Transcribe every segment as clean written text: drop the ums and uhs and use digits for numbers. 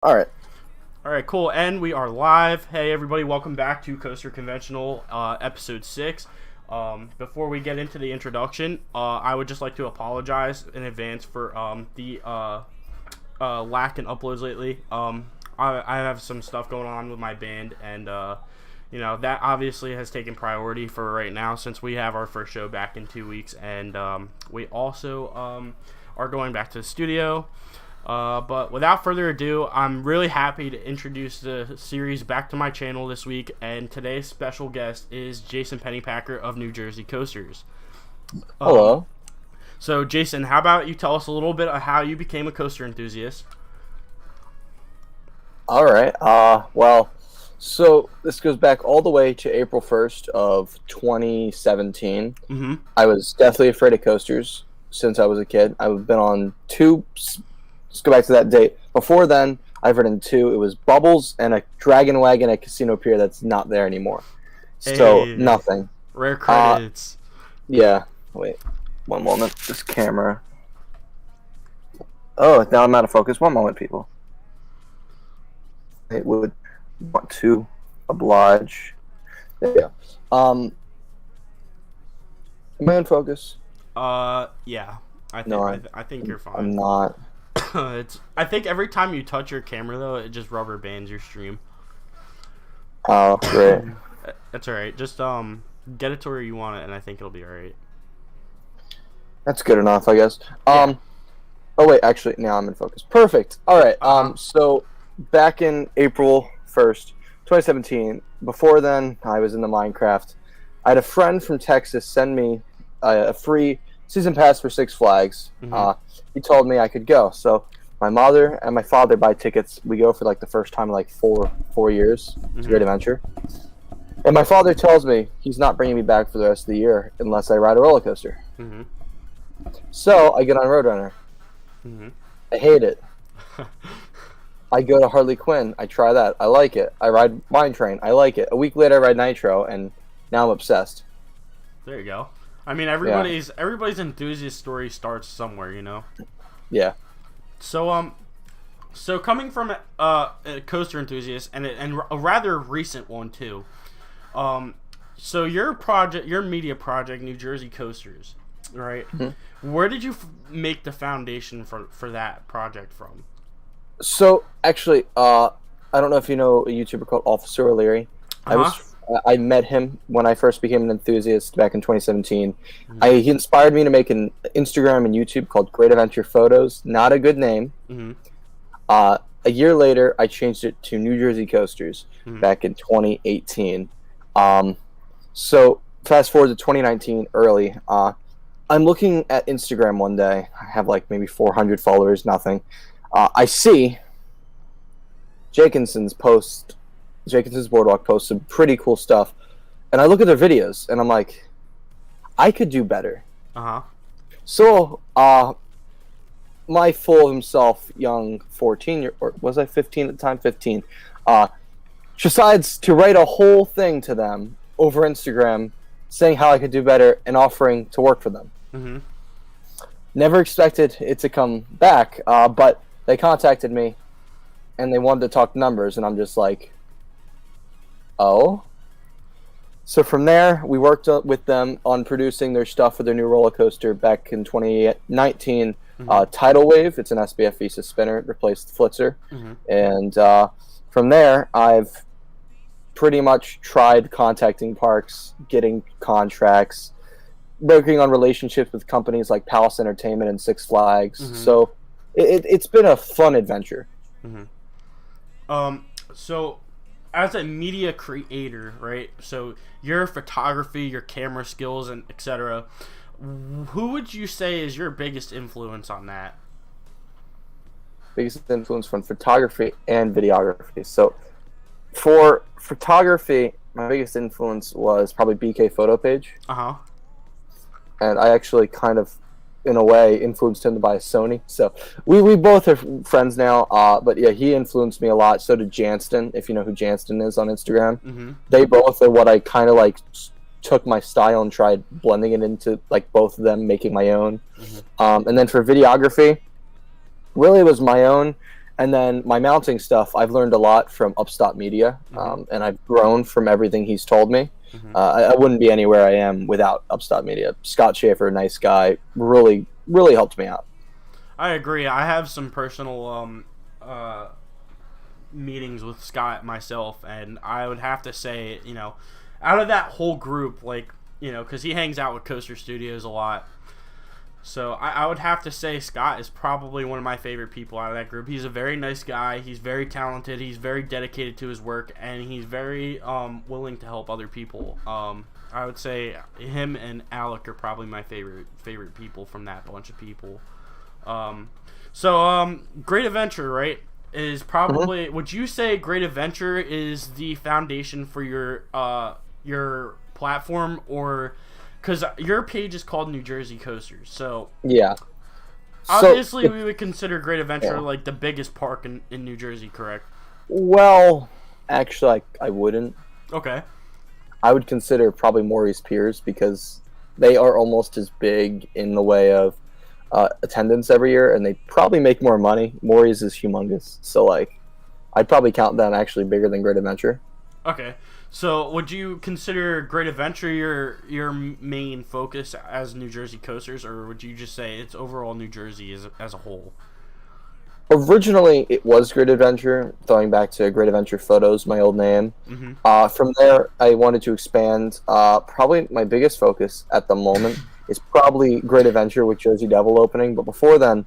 All right. All right, cool. And we are live. Hey, everybody, welcome back to Coaster Conventional, episode 6. Before we get into the introduction, I would just like to apologize in advance for the lack in uploads lately. I have some stuff going on with my band, and that obviously has taken priority for right now since we have our first show back in 2 weeks, and we also are going back to the studio. But without further ado, I'm really happy to introduce the series back to my channel this week, and today's special guest is Jason Pennypacker of Newjerseycoasters. Hello. So, Jason, how about you tell us a little bit of how you became a coaster enthusiast? All right. So this goes back all the way to April 1st of 2017. Mm-hmm. I was deathly afraid of coasters since I was a kid. I've been on two. Let's go back to that date. Before then, I've ridden two. It was Bubbles and a Dragon Wagon at Casino Pier that's not there anymore. So, Hey, nothing. rare credits. Yeah. Wait. One moment. This camera. Oh, now I'm out of focus. One moment, people. It would want to oblige. There you go. Am I in focus? Yeah. No, I think you're fine. I'm not. I think every time you touch your camera, though, it just rubber bands your stream. Oh, great. That's alright. Just get it to where you want it, and I think it'll be alright. That's good enough, I guess. Yeah. Oh wait, actually, now I'm in focus. Perfect. All right. So back in April 1st, 2017. Before then, I was in the Minecraft. I had a friend from Texas send me a free season pass for Six Flags. Mhm. He told me I could go. So my mother and my father buy tickets. We go for like the first time in like four years. It's a great adventure. And my father tells me he's not bringing me back for the rest of the year unless I ride a roller coaster. Mhm. So I get on Roadrunner. Mhm. I hate it. I go to Harley Quinn. I try that. I like it. I ride Mine Train. I like it. A week later, I ride Nitro, and now I'm obsessed. There you go. I mean, everybody's enthusiast story starts somewhere, you know. Yeah. So coming from a coaster enthusiast and a rather recent one too. So your media project, New Jersey Coasters, right? Mm-hmm. Where did you make the foundation for that project from? So actually, I don't know if you know a YouTuber called Officer OLeary. I met him when I first became an enthusiast back in 2017. Mm-hmm. He inspired me to make an Instagram and YouTube called Great Adventure Photos. Not a good name. Mm-hmm. A year later, I changed it to New Jersey Coasters back in 2018. So fast forward to 2019 early. I'm looking at Instagram one day. I have like maybe 400 followers, nothing. I see Jenkinson's Boardwalk post some pretty cool stuff, and I look at their videos and I'm like, I could do better. So my full of himself young 14 or was I 15 at the time, 15, decides to write a whole thing to them over Instagram saying how I could do better and offering to work for them. Mm-hmm. Never expected it to come back, but they contacted me and they wanted to talk numbers, and I'm just like, oh. So from there, we worked with them on producing their stuff for their new roller coaster back in 2019. Tidal Wave, it's an SBF Visa spinner. It replaced the Flitzer. And from there, I've pretty much tried contacting parks, getting contracts, working on relationships with companies like Palace Entertainment and Six Flags. So it's been a fun adventure. So as a media creator, right? So your photography, your camera skills, and etc. Who would you say is your biggest influence on that? Biggest influence from photography and videography. So for photography, my biggest influence was probably BK Photo Page. And I actually kind of, in a way, influenced him to buy a Sony. So we both are friends now. But yeah, he influenced me a lot. So did Janston, if you know who Janston is on Instagram. They both are what I kind of like took my style and tried blending it into, like, both of them, making my own. And then for videography, really it was my own. And then my mounting stuff, I've learned a lot from Upstart Media, and I've grown from everything he's told me. I wouldn't be anywhere I am without Upstart Media. Scott Schaefer, nice guy, really, really helped me out. I agree. I have some personal meetings with Scott myself, and I would have to say, out of that whole group, because he hangs out with Coaster Studios a lot. So I would have to say Scott is probably one of my favorite people out of that group. He's a very nice guy. He's very talented. He's very dedicated to his work, and he's very willing to help other people. I would say him and Alec are probably my favorite people from that bunch of people. Great Adventure, right, is probably, would you say Great Adventure is the foundation for your platform, or... Because your page is called Newjerseycoasters, so... Yeah. Obviously, we would consider Great Adventure, like, the biggest park in New Jersey, correct? Well, actually, I wouldn't. Okay. I would consider probably Maury's Piers, because they are almost as big in the way of attendance every year, and they probably make more money. Maury's is humongous, so, like, I'd probably count them actually bigger than Great Adventure. Okay. So, would you consider Great Adventure your main focus as Newjerseycoasters, or would you just say it's overall New Jersey as a whole? Originally, it was Great Adventure, throwing back to Great Adventure Photos, my old name. From there, I wanted to expand. Probably my biggest focus at the moment is probably Great Adventure with Jersey Devil opening, but before then,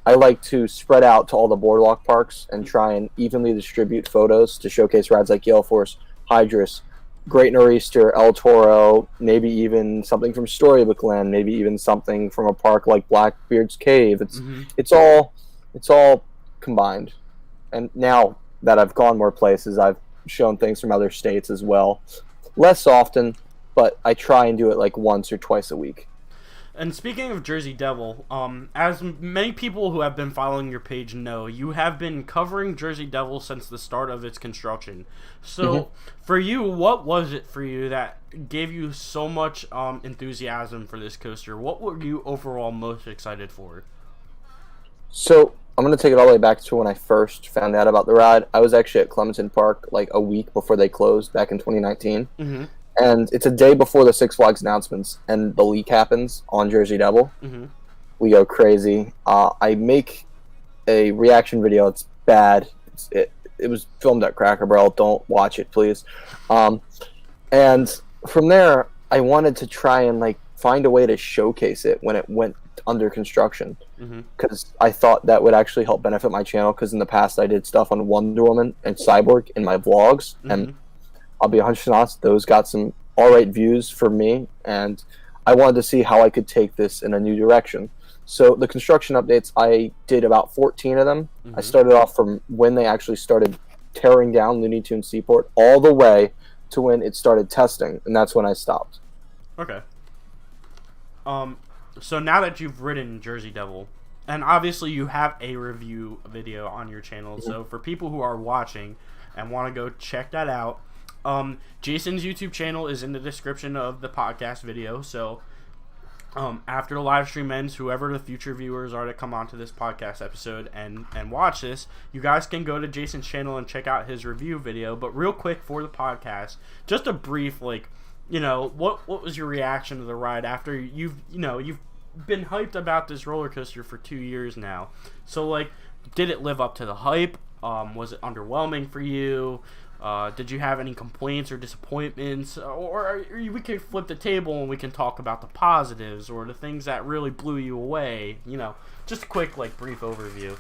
I like to spread out to all the boardwalk parks and try and evenly distribute photos to showcase rides like Gale Force, Hydrus, Great Nor'easter, El Toro, maybe even something from Storybook Land, maybe even something from a park like Blackbeard's Cave. It's all combined. And now that I've gone more places, I've shown things from other states as well. Less often, but I try and do it like once or twice a week. And speaking of Jersey Devil, as many people who have been following your page know, you have been covering Jersey Devil since the start of its construction. So, for you, what was it for you that gave you so much enthusiasm for this coaster? What were you overall most excited for? So, I'm going to take it all the way back to when I first found out about the ride. I was actually at Clementon Park like a week before they closed back in 2019. And it's a day before the Six Flags announcements, and the leak happens on Jersey Devil. We go crazy. I make a reaction video. It's bad. It was filmed at Cracker Barrel. Don't watch it, please. And from there, I wanted to try and like find a way to showcase it when it went under construction, because I thought that would actually help benefit my channel. Because in the past, I did stuff on Wonder Woman and Cyborg in my vlogs, and I'll be 100% honest, those got some alright views for me, and I wanted to see how I could take this in a new direction. So the construction updates, I did about 14 of them. I started off from when they actually started tearing down Looney Tunes Seaport all the way to when it started testing, and that's when I stopped. Okay. So now that you've ridden Jersey Devil, and obviously you have a review video on your channel, so for people who are watching and want to go check that out, Jason's YouTube channel is in the description of the podcast video, so after the live stream ends, whoever the future viewers are that come onto this podcast episode and watch this, you guys can go to Jason's channel and check out his review video. But real quick for the podcast, just a brief, what was your reaction to the ride after you've been hyped about this roller coaster for 2 years now? So did it live up to the hype? Was it underwhelming for you? Did you have any complaints or disappointments? Or we could flip the table and we can talk about the positives or the things that really blew you away. Just a quick, brief overview.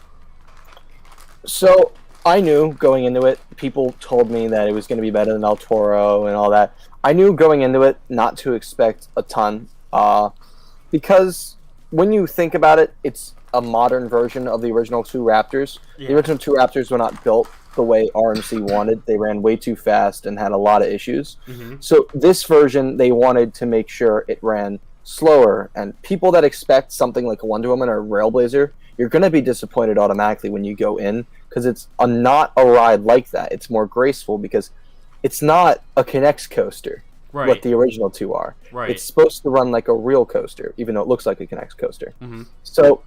So, I knew going into it, people told me that it was going to be better than El Toro and all that. I knew going into it not to expect a ton. Because when you think about it, it's a modern version of the original two Raptors. Yeah. The original two Raptors were not built the way RMC wanted. They ran way too fast and had a lot of issues. So this version, they wanted to make sure it ran slower. And people that expect something like a Wonder Woman or a Railblazer, you're going to be disappointed automatically when you go in, because it's not a ride like that. It's more graceful because it's not a K'NEX coaster, what the original two are. It's supposed to run like a real coaster, even though it looks like a K'NEX coaster. So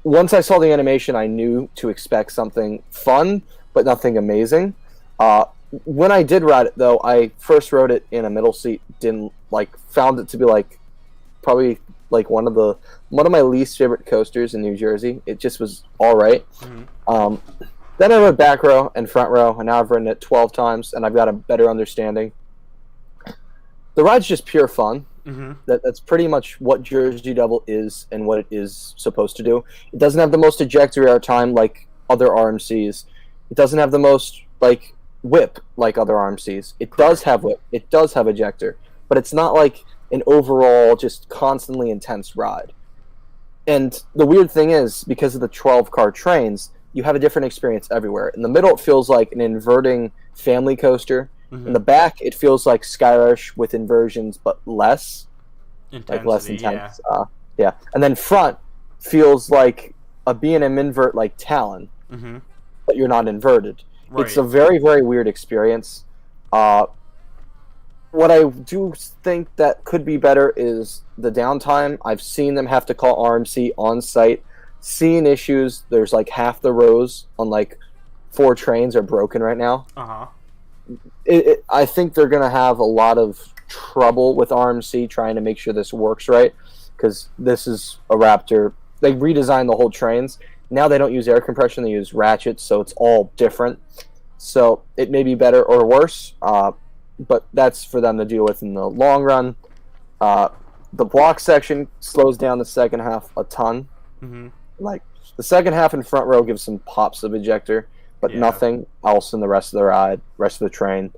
once I saw the animation, I knew to expect something fun, but nothing amazing. When I did ride it, though, I first rode it in a middle seat. Found it to be probably one of my least favorite coasters in New Jersey. It just was all right. Mm-hmm. Then I rode back row and front row, and now I've ridden it 12 times, and I've got a better understanding. The ride's just pure fun. Mm-hmm. That's pretty much what Jersey Devil is and what it is supposed to do. It doesn't have the most ejector air time like other RMCs. It doesn't have the most whip like other RMCs. It does have whip. It does have ejector, but it's not like an overall just constantly intense ride. And the weird thing is, because of the 12-car trains, you have a different experience everywhere. In the middle, it feels like an inverting family coaster. Mm-hmm. In the back, it feels like Skyrush with inversions, but less. Intensity, less intense. Yeah. And then front feels like a B&M invert like Talon, mm-hmm. but you're not inverted. Right. It's a very, very weird experience. What I do think that could be better is the downtime. I've seen them have to call RMC on site. Seeing issues, there's half the rows on 4 trains are broken right now. Uh-huh. I think they're going to have a lot of trouble with RMC trying to make sure this works right, because this is a Raptor. They redesigned the whole trains. Now they don't use air compression, they use ratchets, so it's all different. So it may be better or worse, but that's for them to deal with in the long run. The block section slows down the second half a ton. Mm-hmm. The second half in front row gives some pops of ejector, but nothing else in the rest of the ride, rest of the train.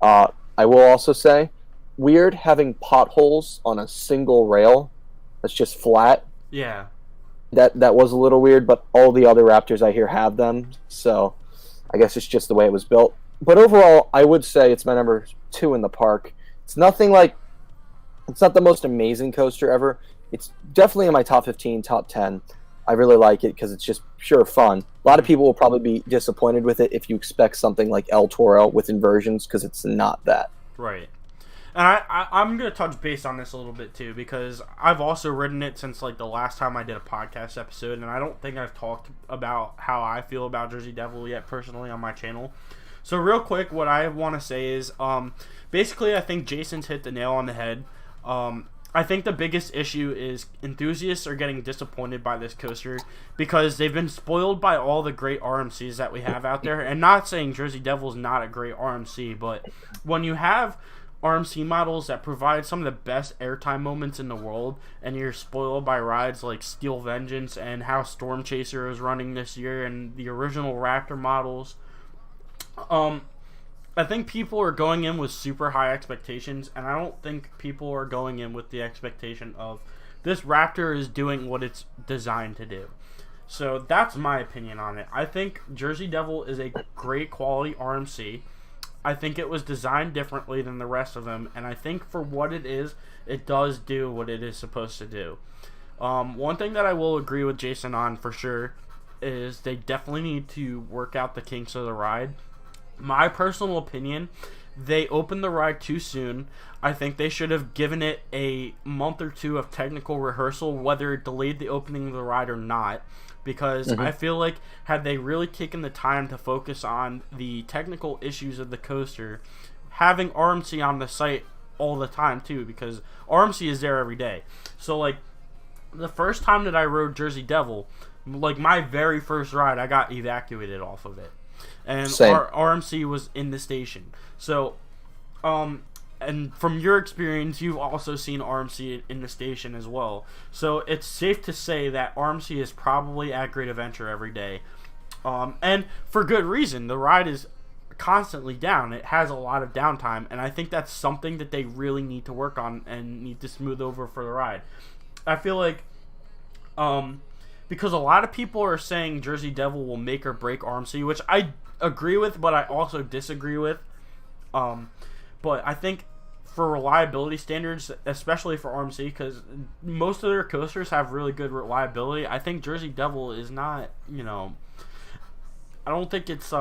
I will also say, weird having potholes on a single rail that's just flat. Yeah. That was a little weird, but all the other Raptors I hear have them, so I guess it's just the way it was built. But overall, I would say it's my number 2 in the park. It's not the most amazing coaster ever. It's definitely in my top 15, top 10. I really like it because it's just pure fun. A lot of people will probably be disappointed with it if you expect something like El Toro with inversions, because it's not that. Right. And I'm going to touch base on this a little bit too, because I've also ridden it since the last time I did a podcast episode, and I don't think I've talked about how I feel about Jersey Devil yet personally on my channel. So real quick, what I want to say is, basically I think Jason's hit the nail on the head. I think the biggest issue is enthusiasts are getting disappointed by this coaster because they've been spoiled by all the great RMCs that we have out there. And not saying Jersey Devil is not a great RMC, but when you have RMC models that provide some of the best airtime moments in the world, and you're spoiled by rides like Steel Vengeance and how Storm Chaser is running this year and the original Raptor models, I think people are going in with super high expectations, and I don't think people are going in with the expectation of this Raptor is doing what it's designed to do. So that's my opinion on it. I think Jersey Devil is a great quality RMC. I think it was designed differently than the rest of them, and I think for what it is, it does do what it is supposed to do. One thing that I will agree with Jason on for sure is they definitely need to work out the kinks of the ride. My personal opinion, they opened the ride too soon. I think they should have given it a month or 2 of technical rehearsal, whether it delayed the opening of the ride or not, because I feel like had they really taken the time to focus on the technical issues of the coaster, having RMC on the site all the time too, because RMC is there every day. So the first time that I rode Jersey Devil, my very first ride, I got evacuated off of it. And our RMC was in the station. So, and from your experience, you've also seen RMC in the station as well. So it's safe to say that RMC is probably at Great Adventure every day. And for good reason. The ride is constantly down. It has a lot of downtime. And I think that's something that they really need to work on and need to smooth over for the ride. I feel like, because a lot of people are saying Jersey Devil will make or break RMC, which I agree with, but I also disagree with. But I think for reliability standards, especially for RMC, because most of their coasters have really good reliability, I think Jersey Devil is not, I don't think it's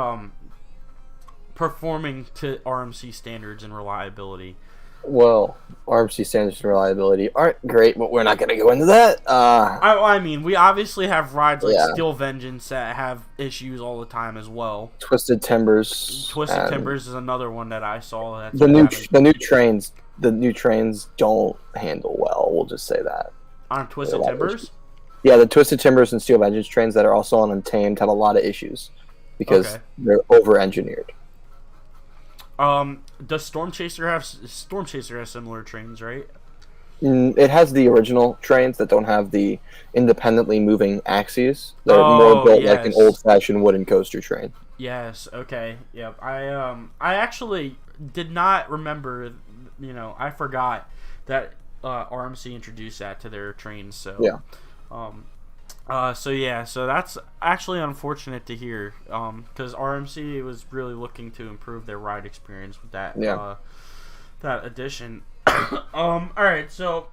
performing to RMC standards and reliability. Well, RMC standards and reliability aren't great, but we're not going to go into that. I mean, we obviously have rides like Yeah. Steel Vengeance that have issues all the time as well. Twisted Timbers. Twisted Timbers is another one that I saw. That's The new trains don't handle well. We'll just say that. On Twisted Timbers? Yeah, the Twisted Timbers and Steel Vengeance trains that are also on Untamed have a lot of issues because they're over-engineered. Does Storm Chaser has similar trains, right? It has the original trains that don't have the independently moving axes. They're more built like an old-fashioned wooden coaster train. Yes. Okay. Yep. I actually did not remember. I forgot that RMC introduced that to their trains. So yeah. So that's actually unfortunate to hear, because RMC was really looking to improve their ride experience with that that addition. All right, so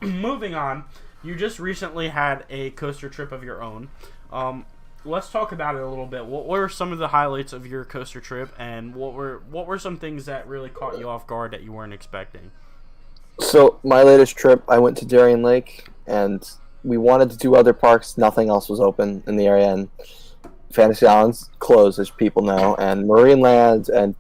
moving on, you just recently had a coaster trip of your own. Let's talk about it a little bit. What were some of the highlights of your coaster trip, and what were some things that really caught you off guard that you weren't expecting? So my latest trip, I went to Darien Lake, and we wanted to do other parks. Nothing else was open in the area, and Fantasy Island's closed, as people know, and Marineland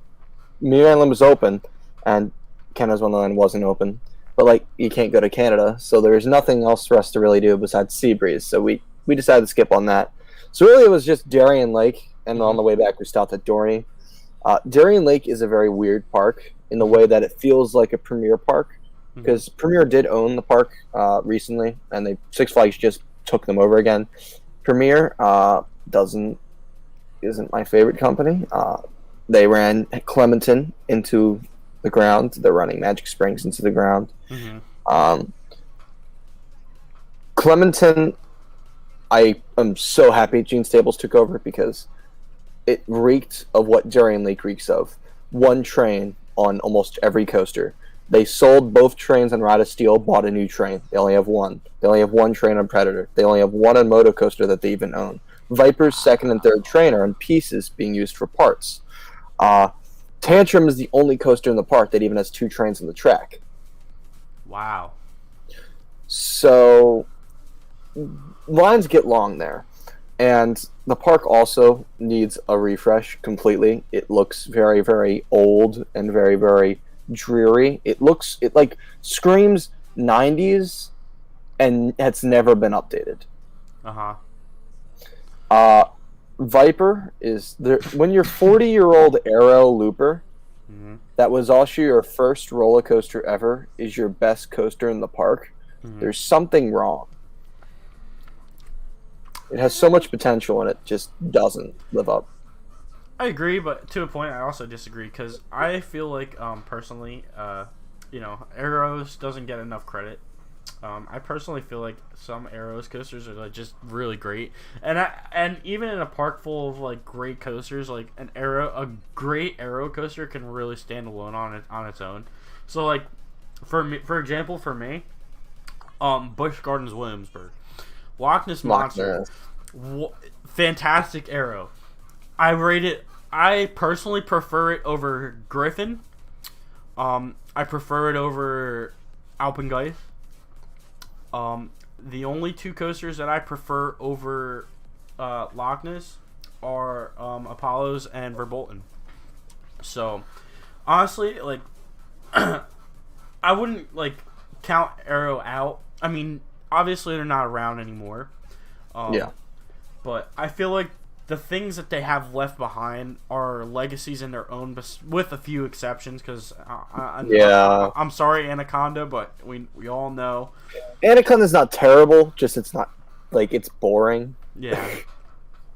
was open, and Canada's Wonderland wasn't open. But you can't go to Canada, so there's nothing else for us to really do besides Seabreeze. So we decided to skip on that. So really, it was just Darien Lake, and on the way back, we stopped at Dorney. Darien Lake is a very weird park in the way that it feels like a Premier park. Because Premier did own the park recently, and Six Flags just took them over again. Premier isn't my favorite company. They ran Clementon into the ground. They're running Magic Springs into the ground. Clementon, I am so happy Gene Stables took over because it reeked of what Darien Lake reeks of. One train on almost every coaster. They sold both trains on Ride of Steel, bought a new train. They only have one. They only have one train on Predator. They only have one on Moto Coaster that they even own. Viper's second and third train are in pieces being used for parts. Tantrum is the only coaster in the park that even has two trains on the track. Wow. So lines get long there. And the park also needs a refresh completely. It looks very, very old and very, very dreary. It screams 90s, and it's never been updated. Viper is there when your 40-year-old Aero Looper that was also your first roller coaster ever is your best coaster in the park. There's something wrong. It has so much potential and it just doesn't live up. I agree, but to a point, I also disagree because I feel like, personally, Aeros doesn't get enough credit. I personally feel like some Aeros coasters are just really great, and even in a park full of great coasters, a great Aero coaster can really stand alone on its own. So for example, Busch Gardens Williamsburg, Loch Ness Monster, fantastic Aero. I personally prefer it over Griffin. I prefer it over Alpengeist. The only two coasters that I prefer over Loch Ness are Apollo's and Verbolten. So, honestly, I wouldn't count Aero out. I mean, obviously they're not around anymore. Yeah. But I feel like the things that they have left behind are legacies in their own, with a few exceptions. Because I'm sorry, Anaconda, but we all know Anaconda's not terrible. Just it's not it's boring. Yeah,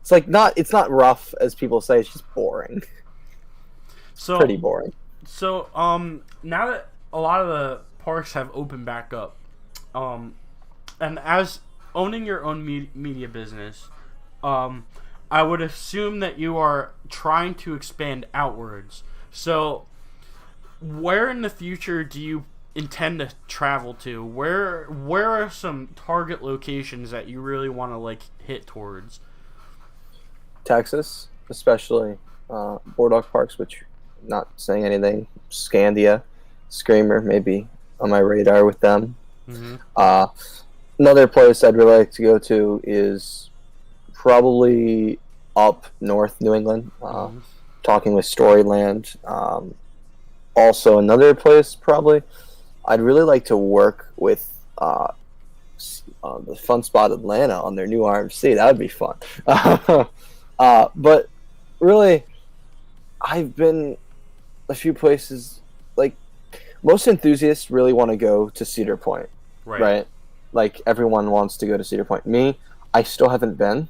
it's not rough as people say. It's just boring. So pretty boring. So now that a lot of the parks have opened back up, and as owning your own media business, I would assume that you are trying to expand outwards. So, where in the future do you intend to travel to? Where are some target locations that you really want to hit towards? Texas, especially Boardwalk Parks, which not saying anything. Scandia, Screamer maybe on my radar with them. Mm-hmm. Another place I'd really like to go to is probably up north New England, talking with Storyland. Also, another place probably I'd really like to work with the Fun Spot Atlanta on their new RMC. That would be fun. But really, I've been a few places. Like, most enthusiasts really want to go to Cedar Point, right? Like, everyone wants to go to Cedar Point. Me, I still haven't been.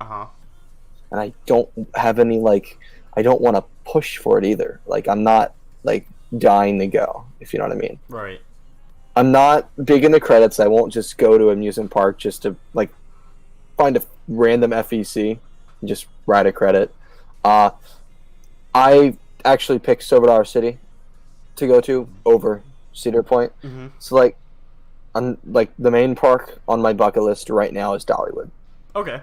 And I don't have any, like, I don't want to push for it either. Like, I'm not, like, dying to go, if you know what I mean. Right. I'm not big into credits. I won't just go to an amusement park just to, like, find a random FEC and just ride a credit. I actually picked Silver Dollar City to go to over Cedar Point. Mm-hmm. So, like, the main park on my bucket list right now is Dollywood. Okay.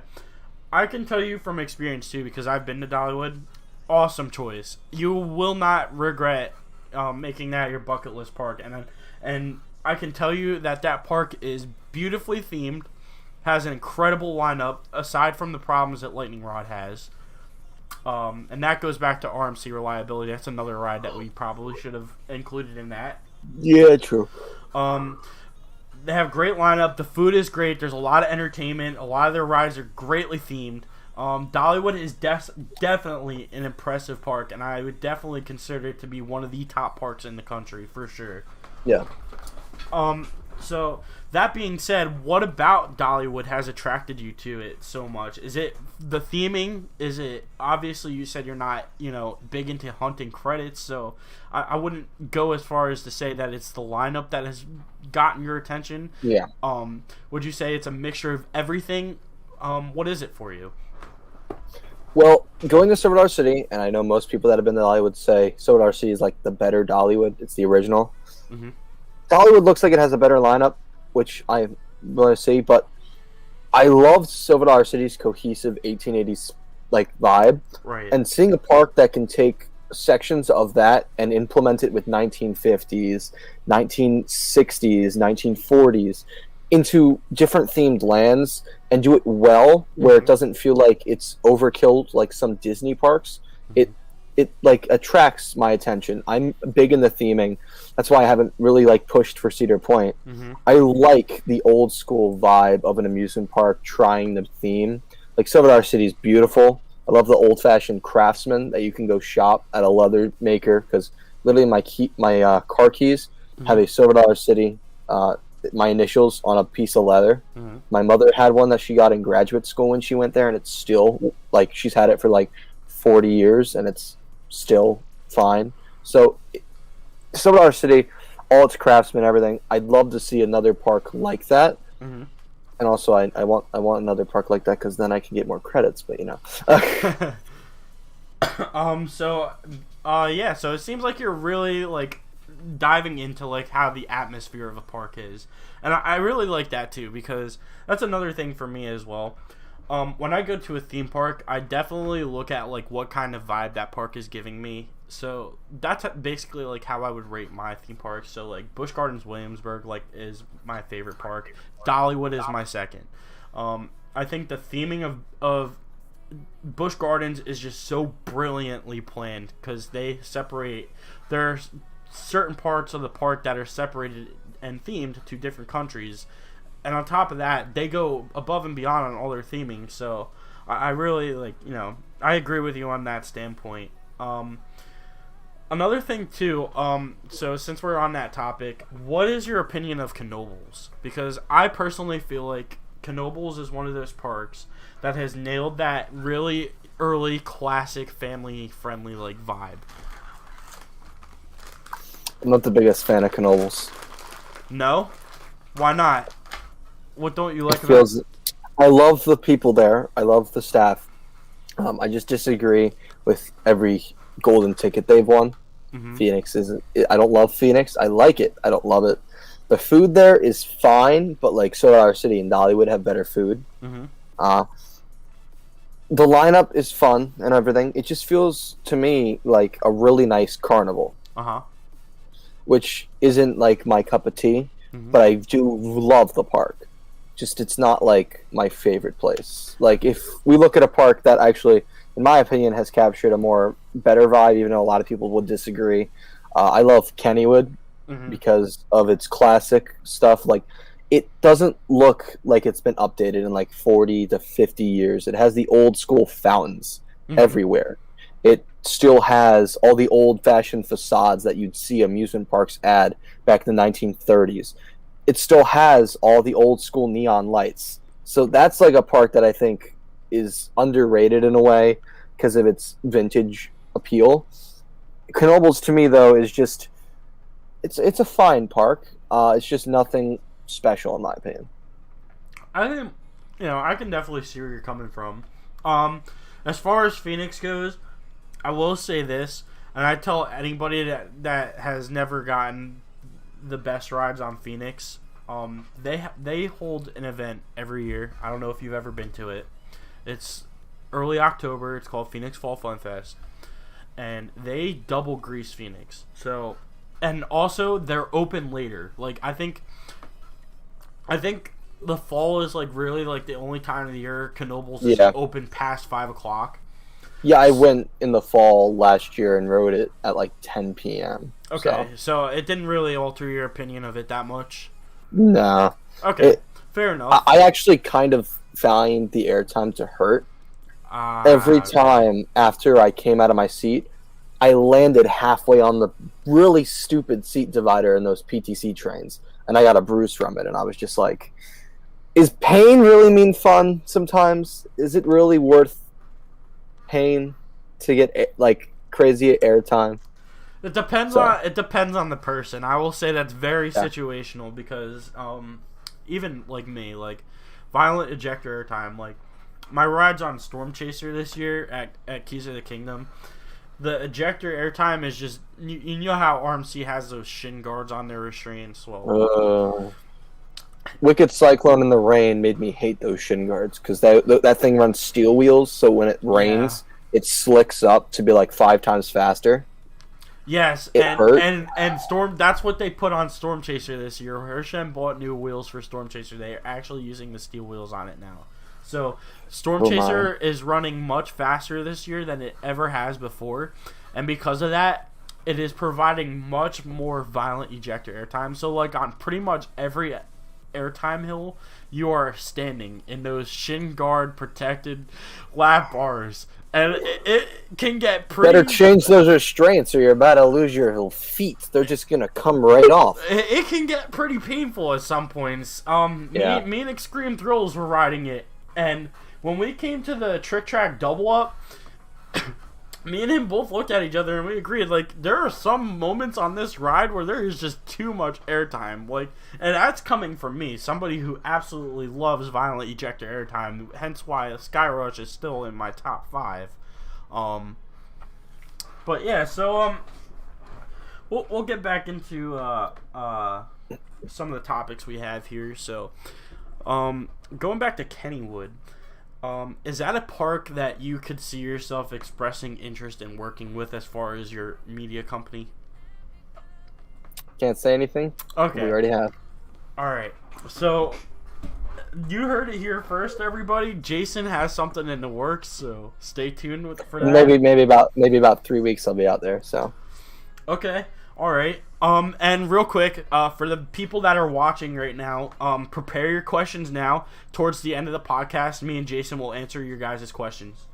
I can tell you from experience, too, because I've been to Dollywood. Awesome choice. You will not regret making that your bucket list park. And I can tell you that park is beautifully themed, has an incredible lineup, aside from the problems that Lightning Rod has. And that goes back to RMC reliability. That's another ride that we probably should have included in that. Yeah, true. They have great lineup. The food is great. There's a lot of entertainment. A lot of their rides are greatly themed. Dollywood is definitely an impressive park, and I would definitely consider it to be one of the top parks in the country for sure. Yeah. So that being said, what about Dollywood has attracted you to it so much? Is it the theming? Is it, obviously you said you're not, big into hunting credits, so I wouldn't go as far as to say that it's the lineup that has gotten your attention. Yeah. Would you say it's a mixture of everything? What is it for you? Well, going to Silver Dollar City, and I know most people that have been to Dollywood say Silver Dollar City is like the better Dollywood. It's the original. Mm-hmm. Dollywood looks like it has a better lineup, which I want to see, but I loved Silver Dollar City's cohesive 1880s like vibe. Right. And seeing a park that can take sections of that and implement it with 1950s, 1960s, 1940s into different themed lands and do it well, where it doesn't feel like it's overkill like some Disney parks. It like attracts my attention. I'm big in the theming. That's why I haven't really like pushed for Cedar Point. Mm-hmm. I like the old school vibe of an amusement park trying the theme. Like Silver Dollar City is beautiful. I love the old fashioned craftsman that you can go shop at a leather maker, because literally my car keys have a Silver Dollar City, my initials on a piece of leather. Mm-hmm. My mother had one that she got in graduate school when she went there, and it's still like she's had it for like 40 years and it's still fine. So Silver Dollar City, all its craftsmen, everything, I'd love to see another park like that. Mm-hmm. And also I want another park like that, because then I can get more credits, but So it seems like you're really like diving into like how the atmosphere of a park is, and I really like that too, because that's another thing for me as well. When I go to a theme park, I definitely look at like what kind of vibe that park is giving me. So that's basically like how I would rate my theme parks. So like Busch Gardens Williamsburg like is my favorite park. Dollywood is my second. I think the theming of Busch Gardens is just so brilliantly planned, because they separate. There's certain parts of the park that are separated and themed to different countries. And on top of that, they go above and beyond on all their theming. So I really I agree with you on that standpoint. Another thing too, so since we're on that topic, what is your opinion of Knoebels? Because I personally feel like Knoebels is one of those parks that has nailed that really early classic family friendly like vibe. I'm not the biggest fan of Knoebels. No? Why not? What don't you like about it? I love the people there. I love the staff. I just disagree with every golden ticket they've won. Mm-hmm. Phoenix isn't. I don't love Phoenix. I like it. I don't love it. The food there is fine, but like Silver Dollar City and Dollywood have better food. Mm-hmm. The lineup is fun and everything. It just feels to me like a really nice carnival. Uh-huh. which isn't like my cup of tea, Mm-hmm. but I do love the park. Just it's not like my favorite place. Like if we look at a park that actually, in my opinion, has captured a more better vibe, even though a lot of people would disagree. I love Kennywood Mm-hmm. because of its classic stuff. Like it doesn't look like it's been updated in like 40 to 50 years. It has the old school fountains Mm-hmm. everywhere. It still has all the old fashioned facades that you'd see amusement parks add back in the 1930s. It still has all the old school neon lights. So that's like a park that I think is underrated in a way because of its vintage appeal. Knoebels to me though is just it's a fine park. It's just nothing special in my opinion. I think, I can definitely see where you're coming from. As far as Phoenix goes, I will say this, and I tell anybody that has never gotten the best rides on Phoenix, they hold an event every year. I don't know if you've ever been to it. It's early October. It's called Phoenix Fall Fun Fest, and they double grease Phoenix. So, and also they're open later. Like I think the fall is like really like the only time of the year Knoebels is open past 5:00. Yeah, I went in the fall last year and rode it at like 10 p.m. Okay, so it didn't really alter your opinion of it that much? Nah. Okay, fair enough. I actually kind of find the airtime to hurt. Every time after I came out of my seat, I landed halfway on the really stupid seat divider in those PTC trains, and I got a bruise from it, and I was just like, is pain really mean fun sometimes? Is it really worth pain to get like crazy airtime? It depends on the person. I will say that's very situational because even like me, like violent ejector airtime, like my rides on Storm Chaser this year at Keys of the Kingdom, the ejector airtime is just you know how RMC has those shin guards on their restraints. Well, Wicked Cyclone in the rain made me hate those shin guards because that thing runs steel wheels, so when it rains, it slicks up to be like 5 times faster. Yes, hurt. And Storm. That's what they put on Storm Chaser this year. Hersham bought new wheels for Storm Chaser. They are actually using the steel wheels on it now. So Storm Chaser is running much faster this year than it ever has before, and because of that, it is providing much more violent ejector airtime. So like on pretty much every airtime hill, you are standing in those shin guard protected lap bars, and it can get pretty. Better change those restraints, or you're about to lose your feet. They're just gonna come right off. It can get pretty painful at some points. Me and Extreme Thrills were riding it, and when we came to the Trick Track double up, me and him both looked at each other and we agreed, like, there are some moments on this ride where there is just too much airtime. Like, and that's coming from me, somebody who absolutely loves violent ejector airtime, hence why Sky Rush is still in my top 5. But yeah, so we'll get back into some of the topics we have here. So going back to Kennywood, is that a park that you could see yourself expressing interest in working with as far as your media company? Can't say anything. Okay. We already have. Alright. So, you heard it here first, everybody. Jason has something in the works, so stay tuned for that. Maybe about 3 weeks I'll be out there, so. Okay. Alright. And real quick, for the people that are watching right now, prepare your questions now. Towards the end of the podcast, me and Jason will answer your guys' questions.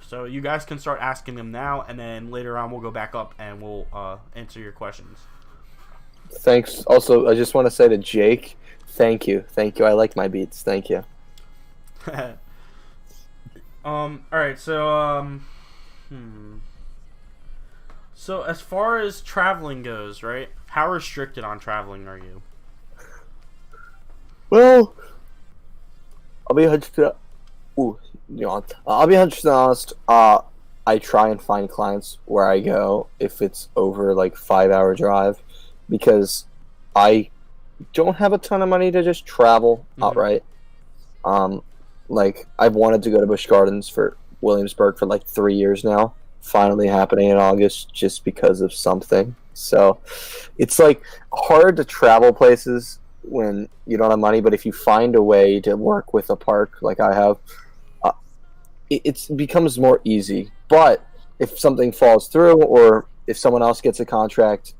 So you guys can start asking them now, and then later on we'll go back up and we'll answer your questions. Thanks. Also, I just want to say to Jake, thank you. I like my beats. Thank you. Alright, so, So, as far as traveling goes, right? How restricted on traveling are you? Well, I'll be 100%. I'll be 100% honest. I try and find clients where I go if it's over like 5-hour drive, because I don't have a ton of money to just travel outright. Like I've wanted to go to Busch Gardens for Williamsburg for like 3 years now. Finally happening in August just because of something. So it's like hard to travel places when you don't have money, but if you find a way to work with a park like I have, it becomes more easy. But if something falls through, or if someone else gets a contract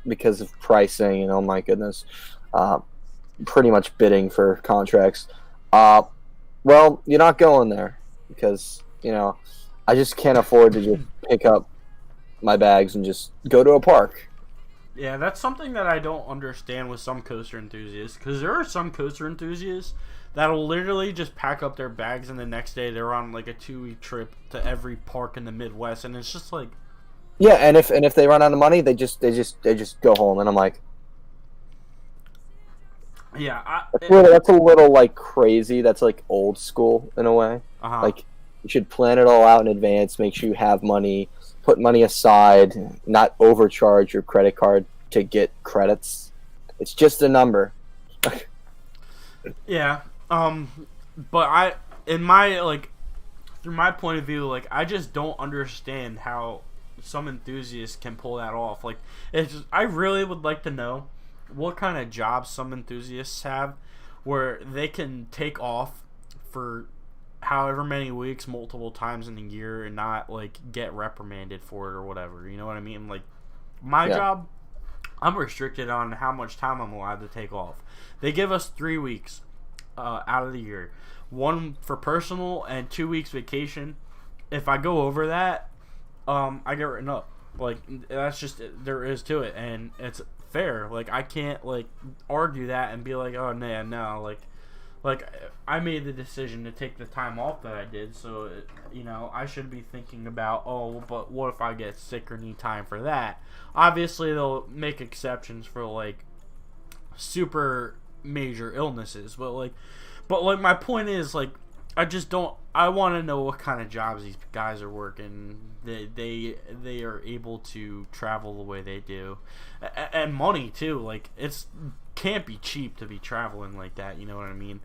because of pricing, oh my goodness, pretty much bidding for contracts, well, you're not going there because, I just can't afford to just pick up my bags and just go to a park. Yeah, that's something that I don't understand with some coaster enthusiasts, because there are some coaster enthusiasts that'll literally just pack up their bags and the next day they're on like a 2-week trip to every park in the Midwest, and it's just like, yeah, and if they run out of money, they just go home, and I'm like, yeah, that's a little like crazy. That's like old school in a way. Like, you should plan it all out in advance. Make sure you have money. Put money aside. Not overcharge your credit card to get credits. It's just a number. Yeah. But through my point of view, like, I just don't understand how some enthusiasts can pull that off. Like, I really would like to know what kind of jobs some enthusiasts have where they can take off for however many weeks multiple times in a year and not like get reprimanded for it or whatever. You know what I mean? Like, my job, I'm restricted on how much time I'm allowed to take off. They give us 3 weeks out of the year, 1 for personal and 2 weeks vacation. If I go over that, I get written up. Like, that's just, there is to it, and it's fair. Like, I can't like argue that and be like, oh nah, no, like I made the decision to take the time off that I did, so I should be thinking about, oh, but what if I get sick or need time for that? Obviously they'll make exceptions for like super major illnesses, but my point is, like, I want to know what kind of jobs these guys are working. They are able to travel the way they do, and money too. Like, can't be cheap to be traveling like that. You know what I mean?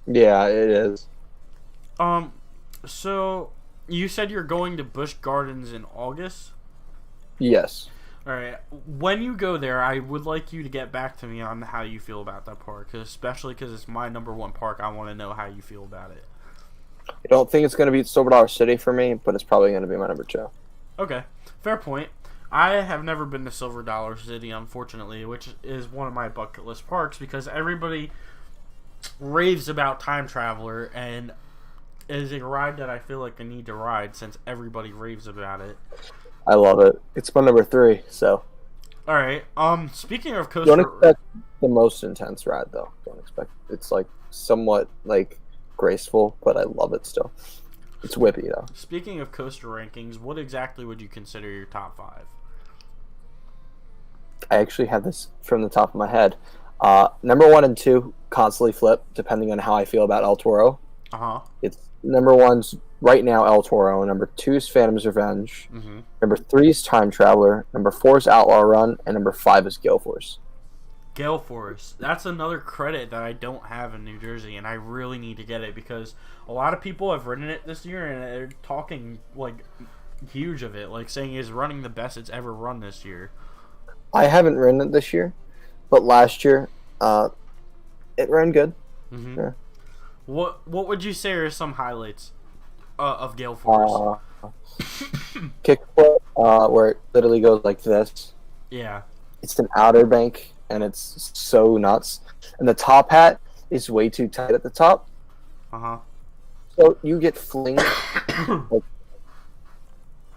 Yeah, it is. So you said you're going to Busch Gardens in August? Yes. All right. When you go there, I would like you to get back to me on how you feel about that park, especially because it's my #1 park. I want to know how you feel about it. I don't think it's going to be Silver Dollar City for me, but it's probably going to be my #2. Okay, fair point. I have never been to Silver Dollar City, unfortunately, which is one of my bucket list parks, because everybody raves about Time Traveler, and it is a ride that I feel like I need to ride since everybody raves about it. I love it. It's my #3, so. All right. Speaking of coaster, don't expect the most intense ride though. Don't expect. It's like somewhat like graceful, but I love it still. It's whippy though. Speaking of coaster rankings, what exactly would you consider your top 5? I actually have this from the top of my head. #1 and 2 constantly flip depending on how I feel about El Toro. It's #1's right now El Toro. #2 is Phantom's Revenge. #3 is Time Traveler. #4 is Outlaw Run, and #5 is Gale Force. Gale Force. That's another credit that I don't have in New Jersey, and I really need to get it, because a lot of people have ridden it this year, and they're talking like huge of it, like saying it's running the best it's ever run this year. I haven't ridden it this year, but last year it ran good. Yeah. What would you say are some highlights of Gale Force? Kickball, where it literally goes like this. Yeah. It's an outer bank, and it's so nuts. And the top hat is way too tight at the top. So you get flinged. Like,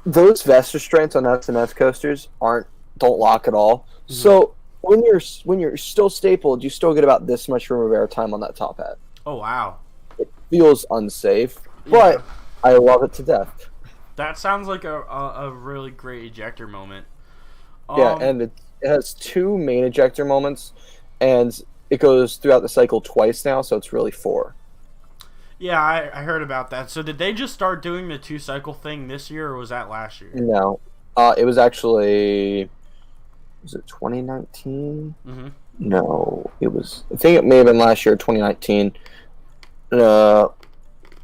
those vest restraints on S&S coasters don't lock at all. So when you're still stapled, you still get about this much room of air time on that top hat. Oh wow. It feels unsafe, but I love it to death. That sounds like a really great ejector moment. Yeah, and it has 2 main ejector moments, and it goes throughout the cycle twice now, so it's really 4. Yeah, I heard about that. So did they just start doing the 2-cycle thing this year, or was that last year? No. It was actually... Was it 2019? No, it was... I think it may have been last year, 2019. Let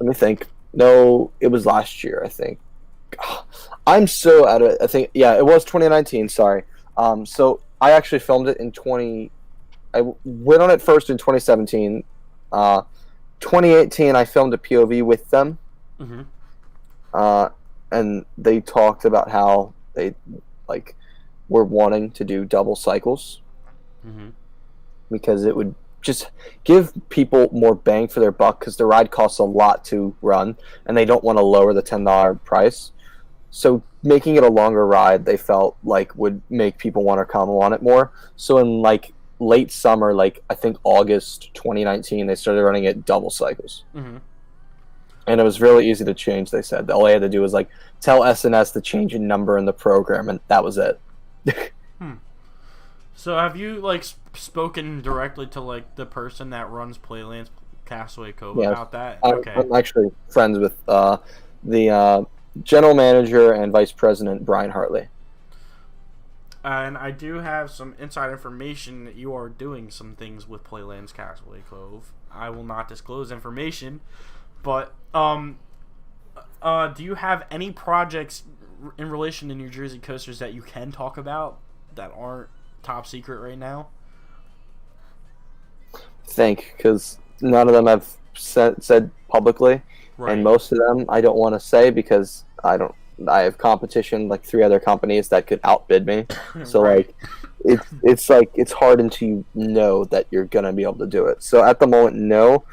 me think. No, it was last year, I think. I'm so out of it. I think, yeah, it was 2019. Sorry. So I actually filmed it in 20. I went on it first in 2017. 2018, I filmed a POV with them. Mm-hmm. And they talked about how they were wanting to do double cycles Mm-hmm. because it would just give people more bang for their buck because the ride costs a lot to run and they don't want to lower the $10 price. So making it a longer ride, they felt like would make people want to come on it more. So in late summer, I think August 2019, they started running it double cycles. Mm-hmm. And it was really easy to change, they said. All they had to do was tell SNS to change a number in the program, and that was it. So have you spoken directly to the person that runs Playland's Castaway Cove about that? Okay. I'm actually friends with the general manager and vice president, Brian Hartley. And I do have some inside information that you are doing some things with Playland's Castaway Cove. I will not disclose information, but do you have any projects in relation to New Jersey Coasters that you can talk about that aren't top secret right now? Because none of them have said publicly, Right. and most of them I don't want to say because I have competition, 3 other companies that could outbid me. So Right. it's hard until you know that you're gonna be able to do it. So at the moment, no.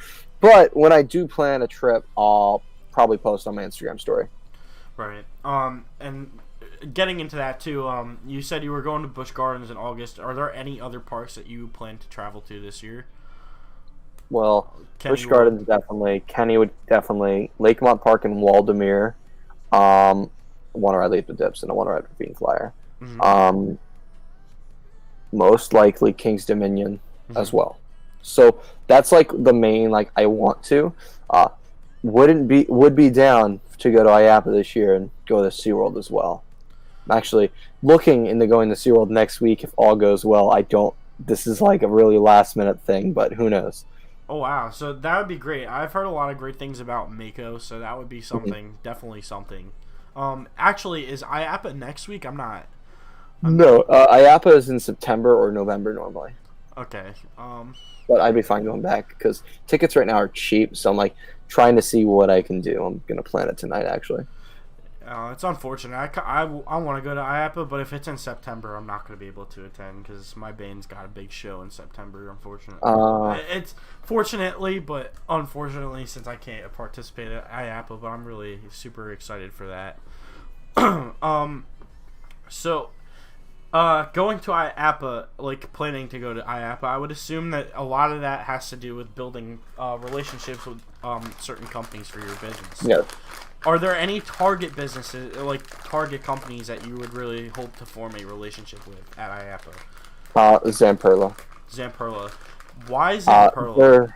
But when I do plan a trip, I'll probably post on my Instagram story. Right. And getting into that too, you said you were going to Busch Gardens in August. Are there any other parks that you plan to travel to this year? Well, Busch Gardens definitely. Kennywood definitely. Lakemont Park in Waldameer. I want to ride Leap of Dips and I want to ride Ravine Flyer. Mm-hmm. Most likely King's Dominion as well. So that's the main I want to. Would be down to go to IAPA this year and go to SeaWorld as well. I'm actually looking into going to SeaWorld next week if all goes well. This is a really last minute thing, but who knows? Oh wow, so that would be great. I've heard a lot of great things about Mako, so that would be something, definitely something. Actually, is IAPA next week? No, IAPA is in September or November normally. Okay. But I'd be fine going back because tickets right now are cheap, so I'm trying to see what I can do. I'm gonna plan it tonight actually. It's unfortunate. I want to go to IAPA, but if it's in September, I'm not going to be able to attend because my band's got a big show in September, unfortunately. It's fortunately, but unfortunately, since I can't participate at IAPA, but I'm really super excited for that. So, going to IAPA, planning to go to IAPA, I would assume that a lot of that has to do with building relationships with certain companies for your business. Yeah. Are there any target businesses, target companies that you would really hope to form a relationship with at IAPA? Zamperla. Zamperla. Why Zamperla?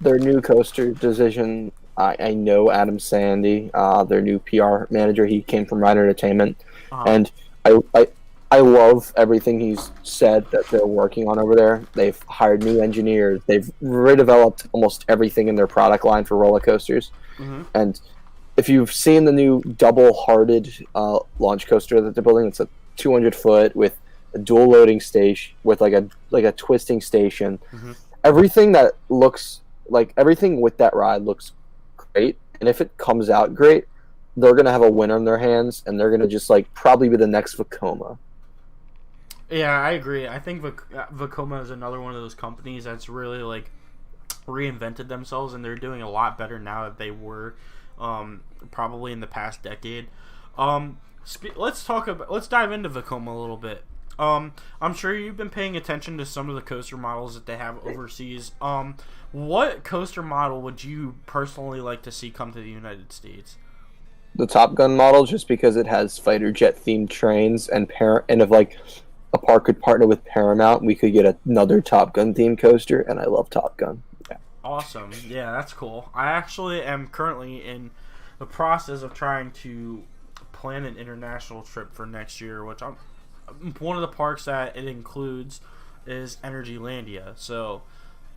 Their new coaster division. I know Adam Sandy, their new PR manager. He came from Ride Entertainment, and I love everything he's said that they're working on over there. They've hired new engineers. They've redeveloped almost everything in their product line for roller coasters, and if you've seen the new double-hearted launch coaster that they're building, it's a 200-foot with a dual loading station with a twisting station. Everything with that ride looks great, and if it comes out great, they're gonna have a winner in their hands, and they're gonna just probably be the next Vekoma. Yeah, I agree. I think Vekoma is another one of those companies that's really reinvented themselves, and they're doing a lot better now that they were. Probably in the past decade. Let's dive into Vekoma a little bit. I'm sure you've been paying attention to some of the coaster models that they have overseas. What coaster model would you personally like to see come to the United States? The Top Gun model, just because it has fighter jet themed trains, and if a park could partner with Paramount, we could get another Top Gun themed coaster, and I love Top Gun. Awesome. Yeah, that's cool. I actually am currently in the process of trying to plan an international trip for next year, which one of the parks that it includes is Energylandia. So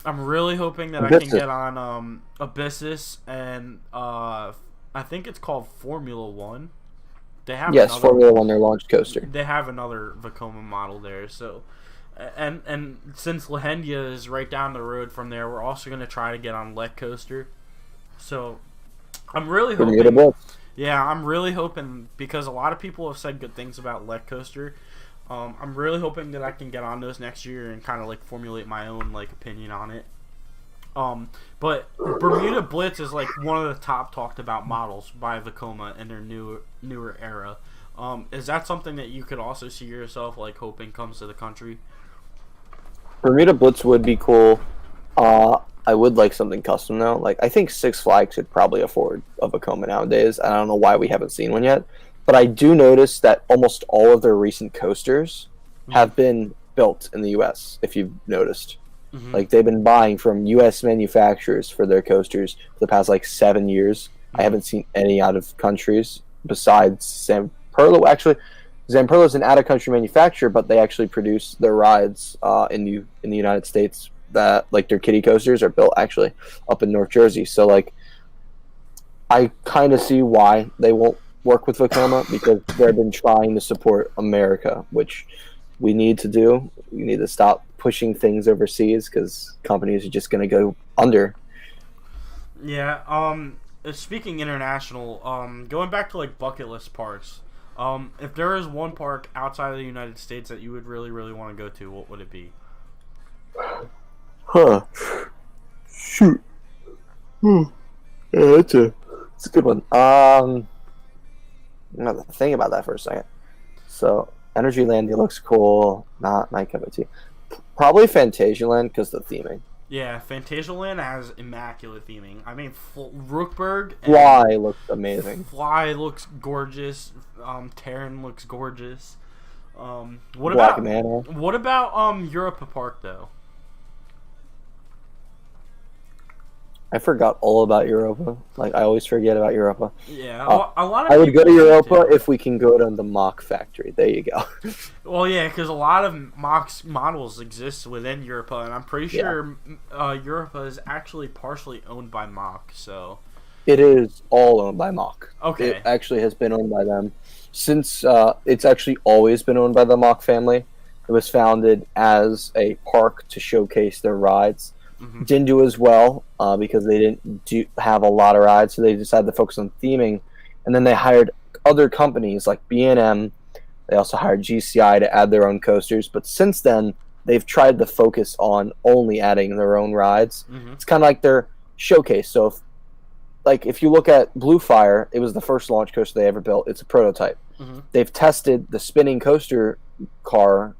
I'm really hoping that I can get on Abyssus and I think it's called Formula One. they have Yes, another, Formula One, their launch coaster. they have another Vekoma model there. So, and since Lehendia is right down the road from there, we're also going to try to get on Let Coaster. So, I'm really hoping. Yeah, I'm really hoping, because a lot of people have said good things about Let Coaster. I'm really hoping that I can get on those next year and kind of like formulate my own like opinion on it. But Bermuda Blitz is like one of the top talked about models by Vekoma in their newer era. Is that something that you could also see yourself like hoping comes to the country? Bermuda Blitz would be cool. I would like something custom though. Like, I think Six Flags could probably afford a Vekoma nowadays. I don't know why we haven't seen one yet, but I do notice that almost all of their recent coasters have been built in the U.S. If you've noticed, like they've been buying from U.S. manufacturers for their coasters for the past like 7 years. I haven't seen any out of countries besides Zamperla. Actually, Zamperla is an out of country manufacturer, but they actually produce their rides in the United States. That like their kiddie coasters are built actually up in North Jersey. So like, I kind of see why they won't work with Vekoma, because they've been trying to support America, which we need to do. We need to stop pushing things overseas because companies are just going to go under. Yeah. Speaking international, going back to like bucket list parks, if there is one park outside of the United States that you would really, really want to go to, what would it be? Huh. Shoot. Yeah, it's a good one. I'm gonna think about that for a second. So, Energylandia looks cool. Not my cup of tea. Probably Fantasialand because the theming. Yeah, Fantasialand has immaculate theming. I mean, Rookburg. Fly looks amazing. Fly looks gorgeous. Terran looks gorgeous. What Black about Manor. What about Europa Park though? I forgot all about Europa. Like, I always forget about Europa. Yeah, a lot of I would go to people Europa do. if we can go to the Mach factory. There you go. Well, yeah, because a lot of Mach's models exist within Europa, and I'm pretty sure Europa is actually partially owned by Mach. So it is all owned by Mach. Okay. It actually has been owned by them since it's actually always been owned by the Mach family. It was founded as a park to showcase their rides. Didn't do as well because they didn't have a lot of rides, so they decided to focus on theming. And then they hired other companies like B&M. They also hired GCI to add their own coasters. But since then, they've tried to focus on only adding their own rides. It's kind of like their showcase. So, if you look at Blue Fire, it was the first launch coaster they ever built. It's a prototype. They've tested the spinning coaster car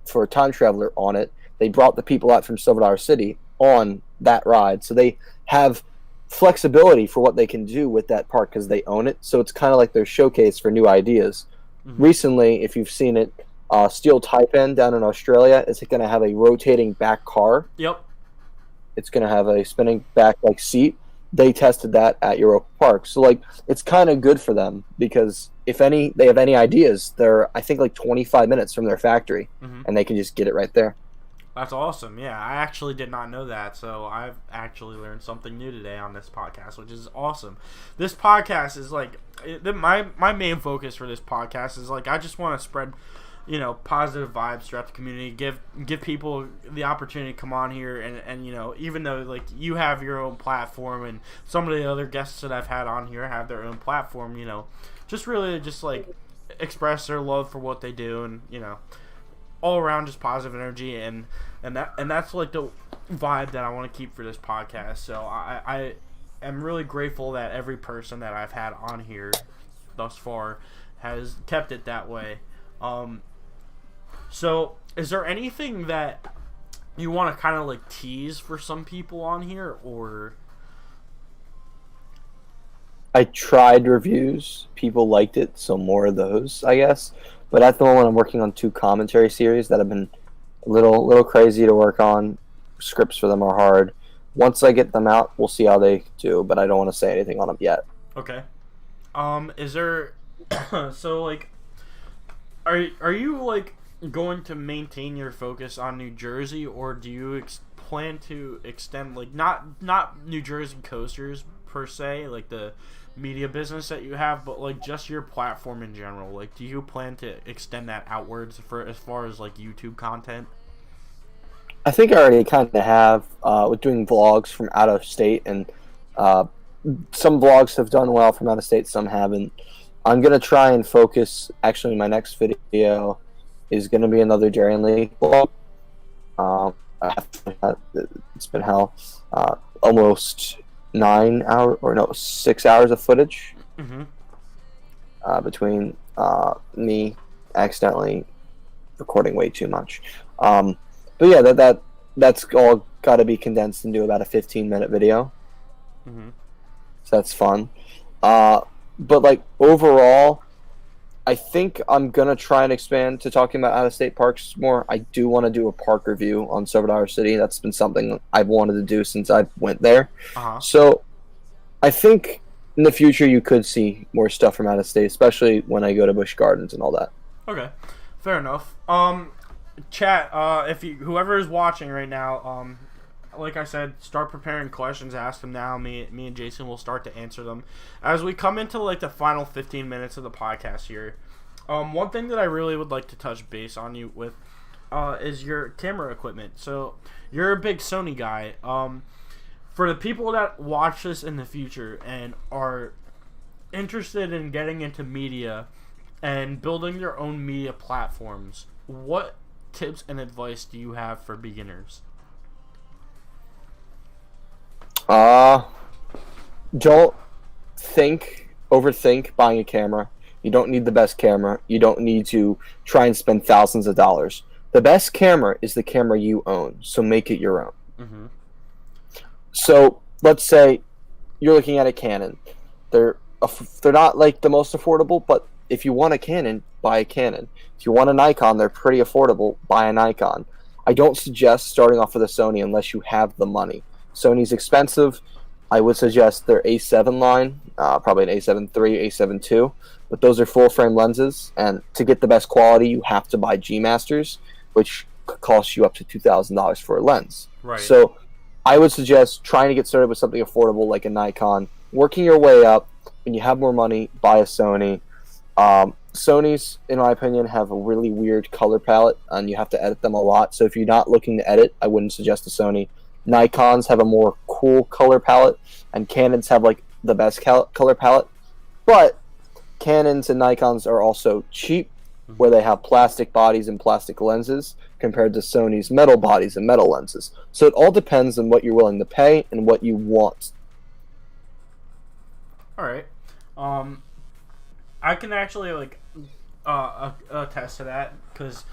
for a time traveler on it. They brought the people out from Silver Dollar City on that ride, so they have flexibility for what they can do with that park because they own it. So it's kind of like their showcase for new ideas. Recently, if you've seen it, Steel Taipan down in Australia is going to have a rotating back car. Yep. It's going to have a spinning back seat. They tested that at Europa Park, so it's kind of good for them because if they have any ideas, they're I think 25 minutes from their factory, and they can just get it right there. That's awesome. Yeah, I actually did not know that, so I've actually learned something new today on this podcast, which is awesome. This podcast is my main focus for this podcast is I just want to spread, positive vibes throughout the community. Give people the opportunity to come on here and even though you have your own platform and some of the other guests that I've had on here have their own platform, just really express their love for what they do and all around just positive energy and that's the vibe that I want to keep for this podcast. So I am really grateful that every person that I've had on here thus far has kept it that way. So is there anything that you want to kind of tease for some people on here, or? I tried reviews. People liked it, so more of those, I guess. But at the moment, I'm working on 2 commentary series that have been a little crazy to work on. Scripts for them are hard. Once I get them out, we'll see how they do. But I don't want to say anything on them yet. Okay. Is there? So are you going to maintain your focus on New Jersey, or do you plan to extend not New Jersey coasters per se, the media business that you have, but like just your platform in general. Like, do you plan to extend that outwards for as far as like YouTube content? I think I already kind of have with doing vlogs from out of state, and some vlogs have done well from out of state, some haven't. I'm gonna try and focus. Actually, my next video is gonna be another Darien League vlog. It's been hell. Almost 6 hours of footage between me accidentally recording way too much. But yeah, that's all got to be condensed into about a 15-minute video. So that's fun. But like overall, I think I'm gonna try and expand to talking about out-of-state parks more. I do want to do a park review on Silver City. That's been something I've wanted to do since I went there. So I think in the future you could see more stuff from out of state, especially when I go to Busch Gardens and all that. Okay, fair enough. Chat, if whoever is watching right now, like I said, start preparing questions, ask them now. Me and Jason will start to answer them as we come into like the final 15 minutes of the podcast here. One thing that I really would like to touch base on you with is your camera equipment. So you're a big Sony guy. For the people that watch this in the future and are interested in getting into media and building their own media platforms, what tips and advice do you have for beginners? Don't overthink buying a camera. You don't need the best camera. You don't need to try and spend thousands of dollars. The best camera is the camera you own, so make it your own. So let's say you're looking at a Canon. They're not like the most affordable, but if you want a Canon, buy a Canon. If you want a Nikon, they're pretty affordable. Buy a Nikon. I don't suggest starting off with a Sony unless you have the money. Sony's expensive. I would suggest their A7 line, probably an A7 III, A7 II, but those are full-frame lenses, and to get the best quality, you have to buy G Masters, which costs you up to $2,000 for a lens. Right. So I would suggest trying to get started with something affordable like a Nikon, working your way up. When you have more money, buy a Sony. Sonys, in my opinion, have a really weird color palette, and you have to edit them a lot. So if you're not looking to edit, I wouldn't suggest a Sony. Nikons have a more cool color palette, and Canons have like the best color palette. But Canons and Nikons are also cheap, where they have plastic bodies and plastic lenses, compared to Sony's metal bodies and metal lenses. So it all depends on what you're willing to pay and what you want. All right. I can actually like attest to that because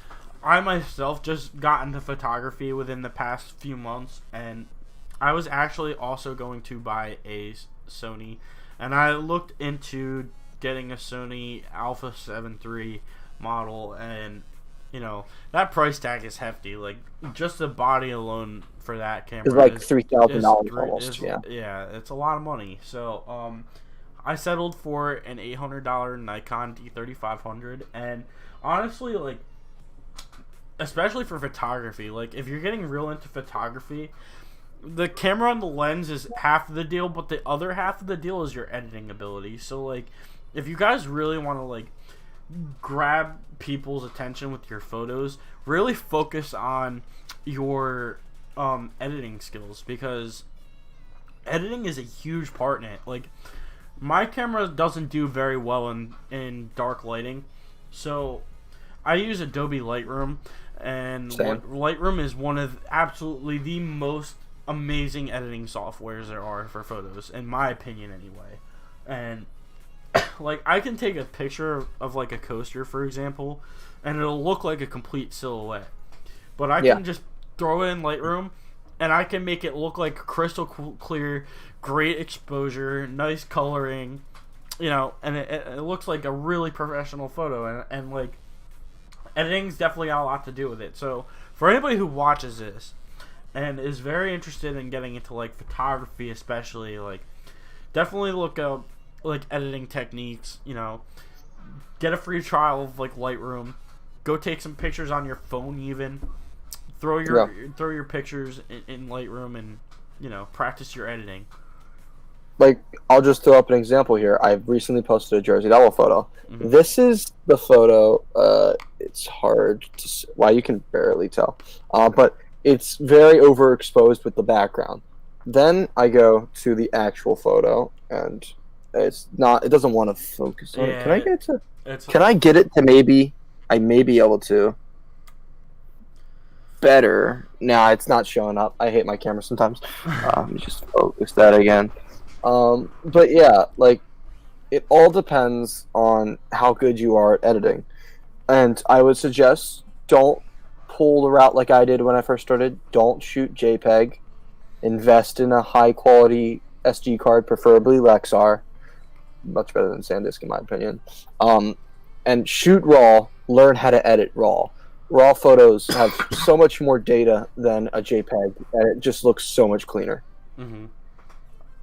I myself just got into photography within the past few months, and I was actually also going to buy a Sony, and I looked into getting a Sony Alpha 7 III model, and you know that price tag is hefty. Like just the body alone for that camera is like $3,000 almost. Yeah, it's a lot of money. So I settled for an $800 Nikon D3500, and honestly, like, especially for photography, like, if you're getting real into photography, the camera and the lens is half of the deal, but the other half of the deal is your editing ability. So, like, if you guys really want to, like, grab people's attention with your photos, really focus on your editing skills, because editing is a huge part in it. Like, my camera doesn't do very well in dark lighting, so I use Adobe Lightroom, and Lightroom is one of absolutely the most amazing editing softwares there are for photos, in my opinion anyway. And like, I can take a picture of like a coaster, for example, and it'll look like a complete silhouette, but I can just throw it in Lightroom and I can make it look like crystal clear, great exposure, nice coloring, you know, and it looks like a really professional photo, and like, editing's definitely got a lot to do with it. So for anybody who watches this and is very interested in getting into like photography, especially, like, definitely look up like editing techniques, you know, get a free trial of like Lightroom, go take some pictures on your phone, even throw your pictures in Lightroom, and you know, practice your editing. like, I'll just throw up an example here. I've recently posted a Jersey Devil photo. Mhm. This is the photo. It's hard to you can barely tell, but it's very overexposed with the background. Then I go to the actual photo, and it's not. It doesn't want to focus on it. Can I Yeah, get it to? it's Can I get it to maybe? I may be able to. Better. Nah, it's not showing up. I hate my camera sometimes. Let me just focus that again. But yeah, like, it all depends on how good you are at editing. And I would suggest don't pull the route like I did when I first started. Don't shoot JPEG. Invest in a high quality SD card, preferably Lexar. Much better than SanDisk in my opinion. And shoot RAW. Learn how to edit RAW. RAW photos have so much more data than a JPEG, and it just looks so much cleaner. Mm-hmm.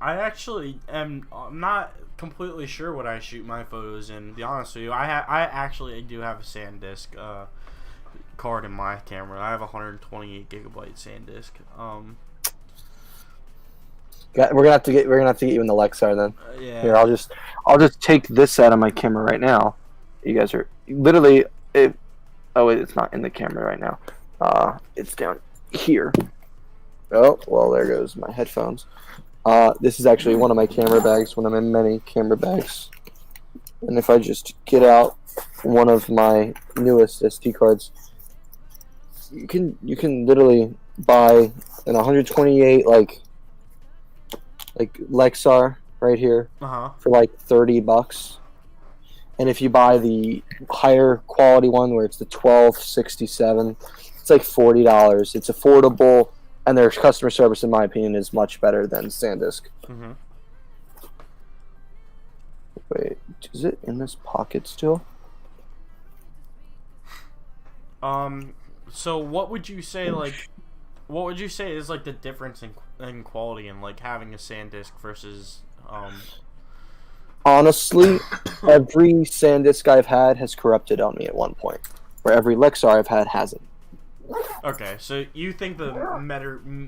I actually am not completely sure what I shoot my photos in. To be honest with you, I do have a SanDisk card in my camera. I have a 128 gigabyte SanDisk. We're gonna have to get you in the Lexar then. Yeah. Here, I'll just take this out of my camera right now. You guys are literally. Oh wait, it's not in the camera right now. It's down here. Oh well, there goes my headphones. This is actually one of my camera bags, one of my many camera bags. And if I just get out one of my newest SD cards, you can literally buy an 128 like Lexar right here for like $30. And if you buy the higher quality one where it's the 1267, it's like $40. It's affordable. And their customer service, in my opinion, is much better than SanDisk. Mm-hmm. Wait, is it in this pocket still? So what would you say, like, what would you say is, like, the difference in quality in, like, having a SanDisk versus, Honestly, every SanDisk I've had has corrupted on me at one point, where every Lexar I've had hasn't. Okay, so you think the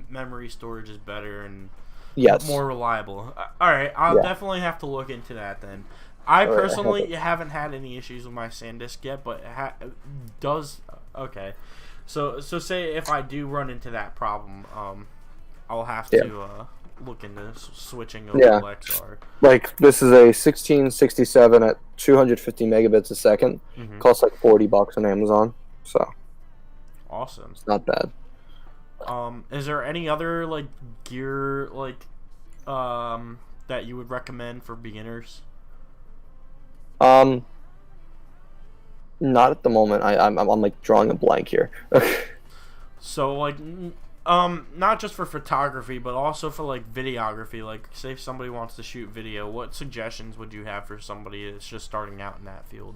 memory storage is better and Yes. more reliable. Alright, I'll definitely have to look into that then. I personally haven't had any issues with my SanDisk yet, but does... Okay. So say if I do run into that problem, I'll have to look into switching over to Lexar. Like, this is a 1667 at 250 megabits a second. Mm-hmm. Costs like $40 on Amazon, so... Awesome. It's not bad. Is there any other like gear like that you would recommend for beginners? Not at the moment. I'm like drawing a blank here. So like not just for photography but also for like videography, like say if somebody wants to shoot video, what suggestions would you have for somebody that's just starting out in that field?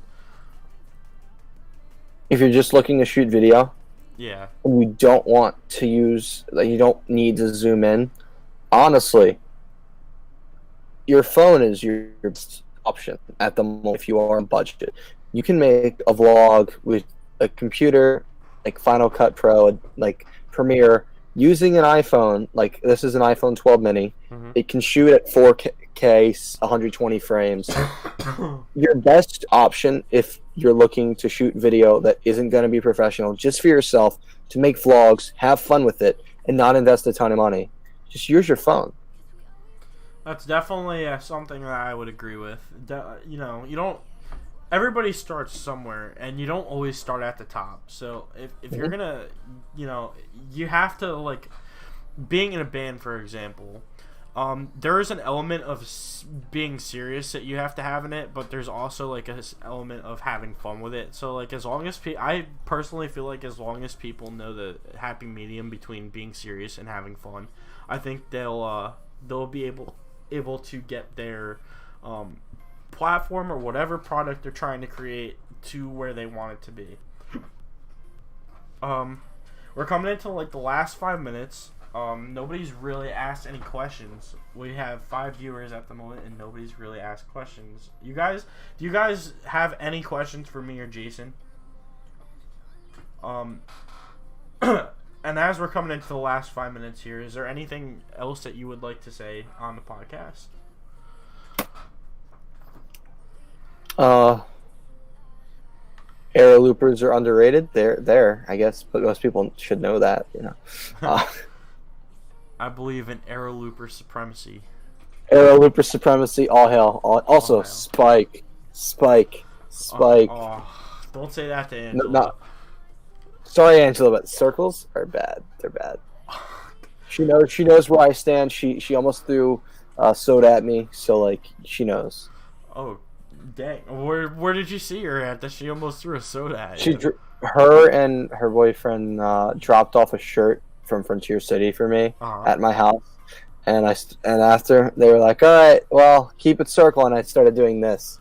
If you're just looking to shoot video, yeah, and you don't want to use, like, you don't need to zoom in, honestly, your phone is your best option at the moment if you are on budget. You can make a vlog with a computer, like Final Cut Pro, like Premiere, using an iPhone. Like, this is an iPhone 12 mini. Mm-hmm. It can shoot at 4K, 120 frames. Your best option if you're looking to shoot video that isn't going to be professional, just for yourself, to make vlogs, have fun with it, and not invest a ton of money, just use your phone. That's definitely something that I would agree with. You know, you don't... Everybody starts somewhere, and you don't always start at the top. So if you're gonna, you know, you have to, like, being in a band, for example, there is an element of being serious that you have to have in it, but there's also like an element of having fun with it. So like, as long as I personally feel like as long as people know the happy medium between being serious and having fun, I think they'll be able to get their platform or whatever product they're trying to create to where they want it to be. We're coming into like the last 5 minutes. Nobody's really asked any questions. We have 5 viewers at the moment, and nobody's really asked questions. Do you guys have any questions for me or Jason? And as we're coming into the last 5 minutes here, is there anything else that you would like to say on the podcast? Uh, Aero loopers are underrated. They're there, I guess, but most people should know that. I believe in Aero Looper supremacy. Aero looper supremacy. All hail. Also, All hail. Spike. Don't say that to No, Angela. sorry, Angela, but circles are bad. They're bad. She knows where I stand. She almost threw soda at me, so like she knows. Oh, dang! Where did you see her at? That she almost threw a soda at you. Her and her boyfriend dropped off a shirt from Frontier City for me at my house, and after they were like, "All right, well, keep it circle," and I started doing this.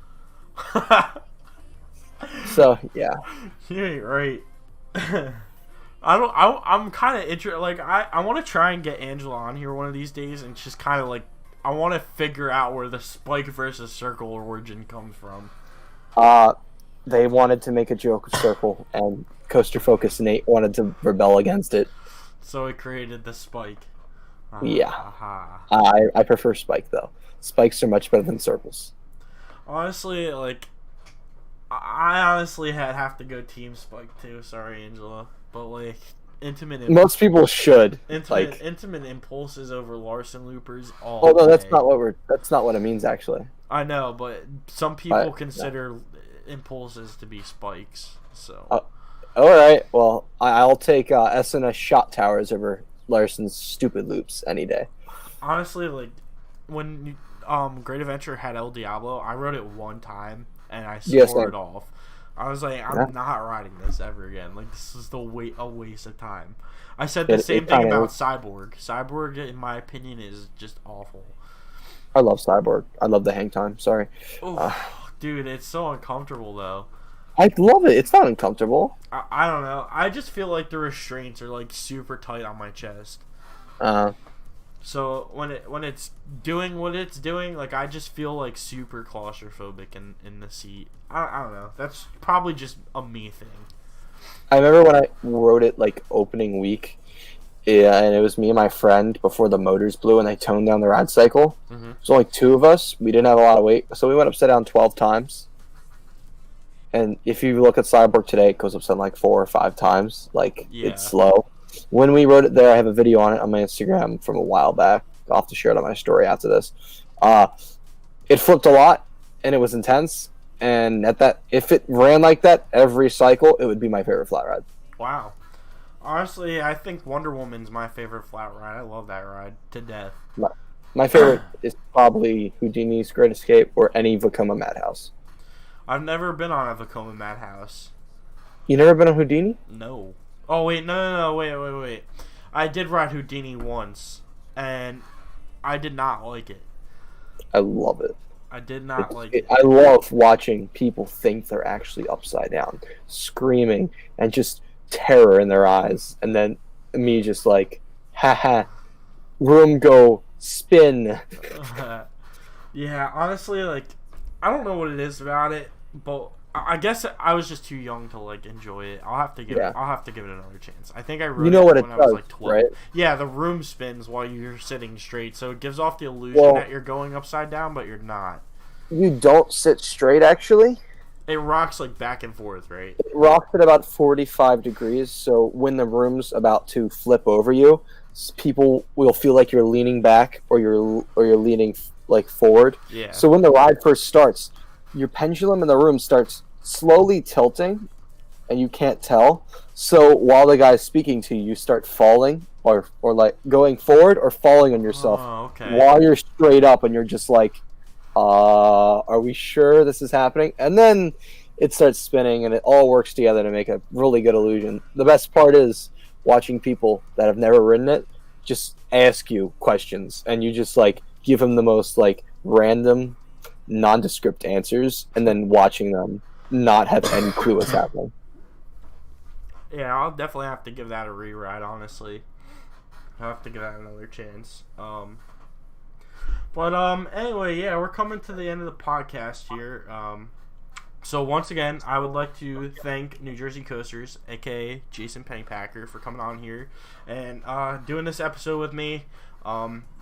So yeah, You ain't right. I'm kind of interested. Like I want to try and get Angela on here one of these days, and just kind of like I want to figure out where the spike versus circle origin comes from. they wanted to make a joke of circle, and Coaster Focus Nate wanted to rebel against it. So it created the spike. Yeah. I prefer spike though. Spikes are much better than circles. Honestly, like I honestly have to go team spike too. Sorry, Angela, but like most people should intimate impulses over Larson loopers all. Oh no, day. That's not what it means actually. I know, but some people consider impulses to be spikes. So. All right. Well, I'll take SNS shot towers over Larson's stupid loops any day. Honestly, like when Great Adventure had El Diablo, I rode it one time and I swore it off. I was like, I'm not riding this ever again. Like this is a waste of time. I said the same thing about Cyborg. Cyborg, in my opinion, is just awful. I love Cyborg. I love the hang time. Sorry. Dude, it's so uncomfortable though. I love it. It's not uncomfortable. I don't know. I just feel like the restraints are like super tight on my chest. So when it's doing what it's doing, like I just feel like super claustrophobic in the seat. I don't know. That's probably just a me thing. I remember when I rode it like opening week. Yeah, and it was me and my friend before the motors blew and they toned down the ride cycle. Mm-hmm. There's only two of us. We didn't have a lot of weight, so we went upside down 12 times. And if you look at Cyborg today, it goes upside like 4 or 5 times. Like, it's slow. When we rode it there, I have a video on it on my Instagram from a while back. I'll have to share it on my story after this. It flipped a lot, and it was intense. And if it ran like that every cycle, it would be my favorite flat ride. Wow. Honestly, I think Wonder Woman's my favorite flat ride. I love that ride to death. My favorite is probably Houdini's Great Escape or any Vekoma Madhouse. I've never been on a Vekoma Madhouse. You never been on Houdini? No. Oh, wait, no, wait. I did ride Houdini once, and I did not like it. I love it. I did not like it. I love watching people think they're actually upside down, screaming, and just terror in their eyes, and then me just like, haha, room go, spin. Yeah, honestly, like, I don't know what it is about it, but I guess I was just too young to like enjoy it. I'll have to give it another chance. I think I rode it when I was like 12. Right? Yeah, the room spins while you're sitting straight, so it gives off the illusion that you're going upside down, but you're not. You don't sit straight, actually. It rocks like back and forth, right? It rocks at about 45 degrees, so when the room's about to flip over you, people will feel like you're leaning back or you're leaning like forward. Yeah. So when the ride first starts, your pendulum in the room starts slowly tilting, and you can't tell. So while the guy's speaking to you, you start falling or like going forward or falling on yourself while you're straight up, and you're just like, are we sure this is happening? And then it starts spinning, and it all works together to make a really good illusion. The best part is watching people that have never ridden it just ask you questions, and you just like give them the most like random, nondescript answers, and then watching them not have any clue what's happening. Yeah, I'll definitely have to give that a re-ride, honestly. I'll have to give that another chance. But anyway, yeah, we're coming to the end of the podcast here. So once again, I would like to thank New Jersey Coasters, aka Jason Pennypacker, for coming on here and doing this episode with me.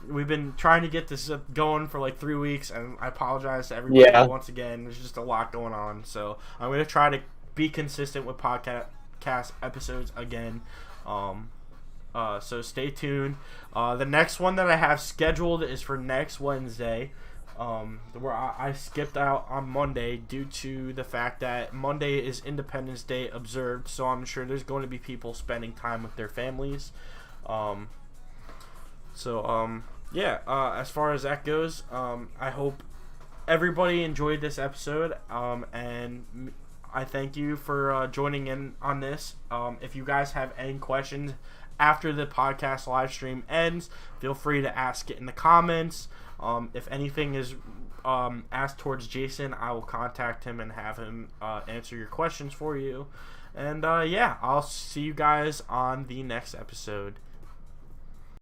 We've been trying to get this going for like 3 weeks, and I apologize to everybody once again. There's just a lot going on, so I'm gonna try to be consistent with podcast episodes again. So stay tuned. The next one that I have scheduled is for next Wednesday, where I skipped out on Monday due to the fact that Monday is Independence Day observed, so I'm sure there's going to be people spending time with their families. As far as that goes, I hope everybody enjoyed this episode, and I thank you for joining in on this. If you guys have any questions after the podcast live stream ends, feel free to ask it in the comments. If anything is asked towards Jason, I will contact him and have him answer your questions for you. And I'll see you guys on the next episode.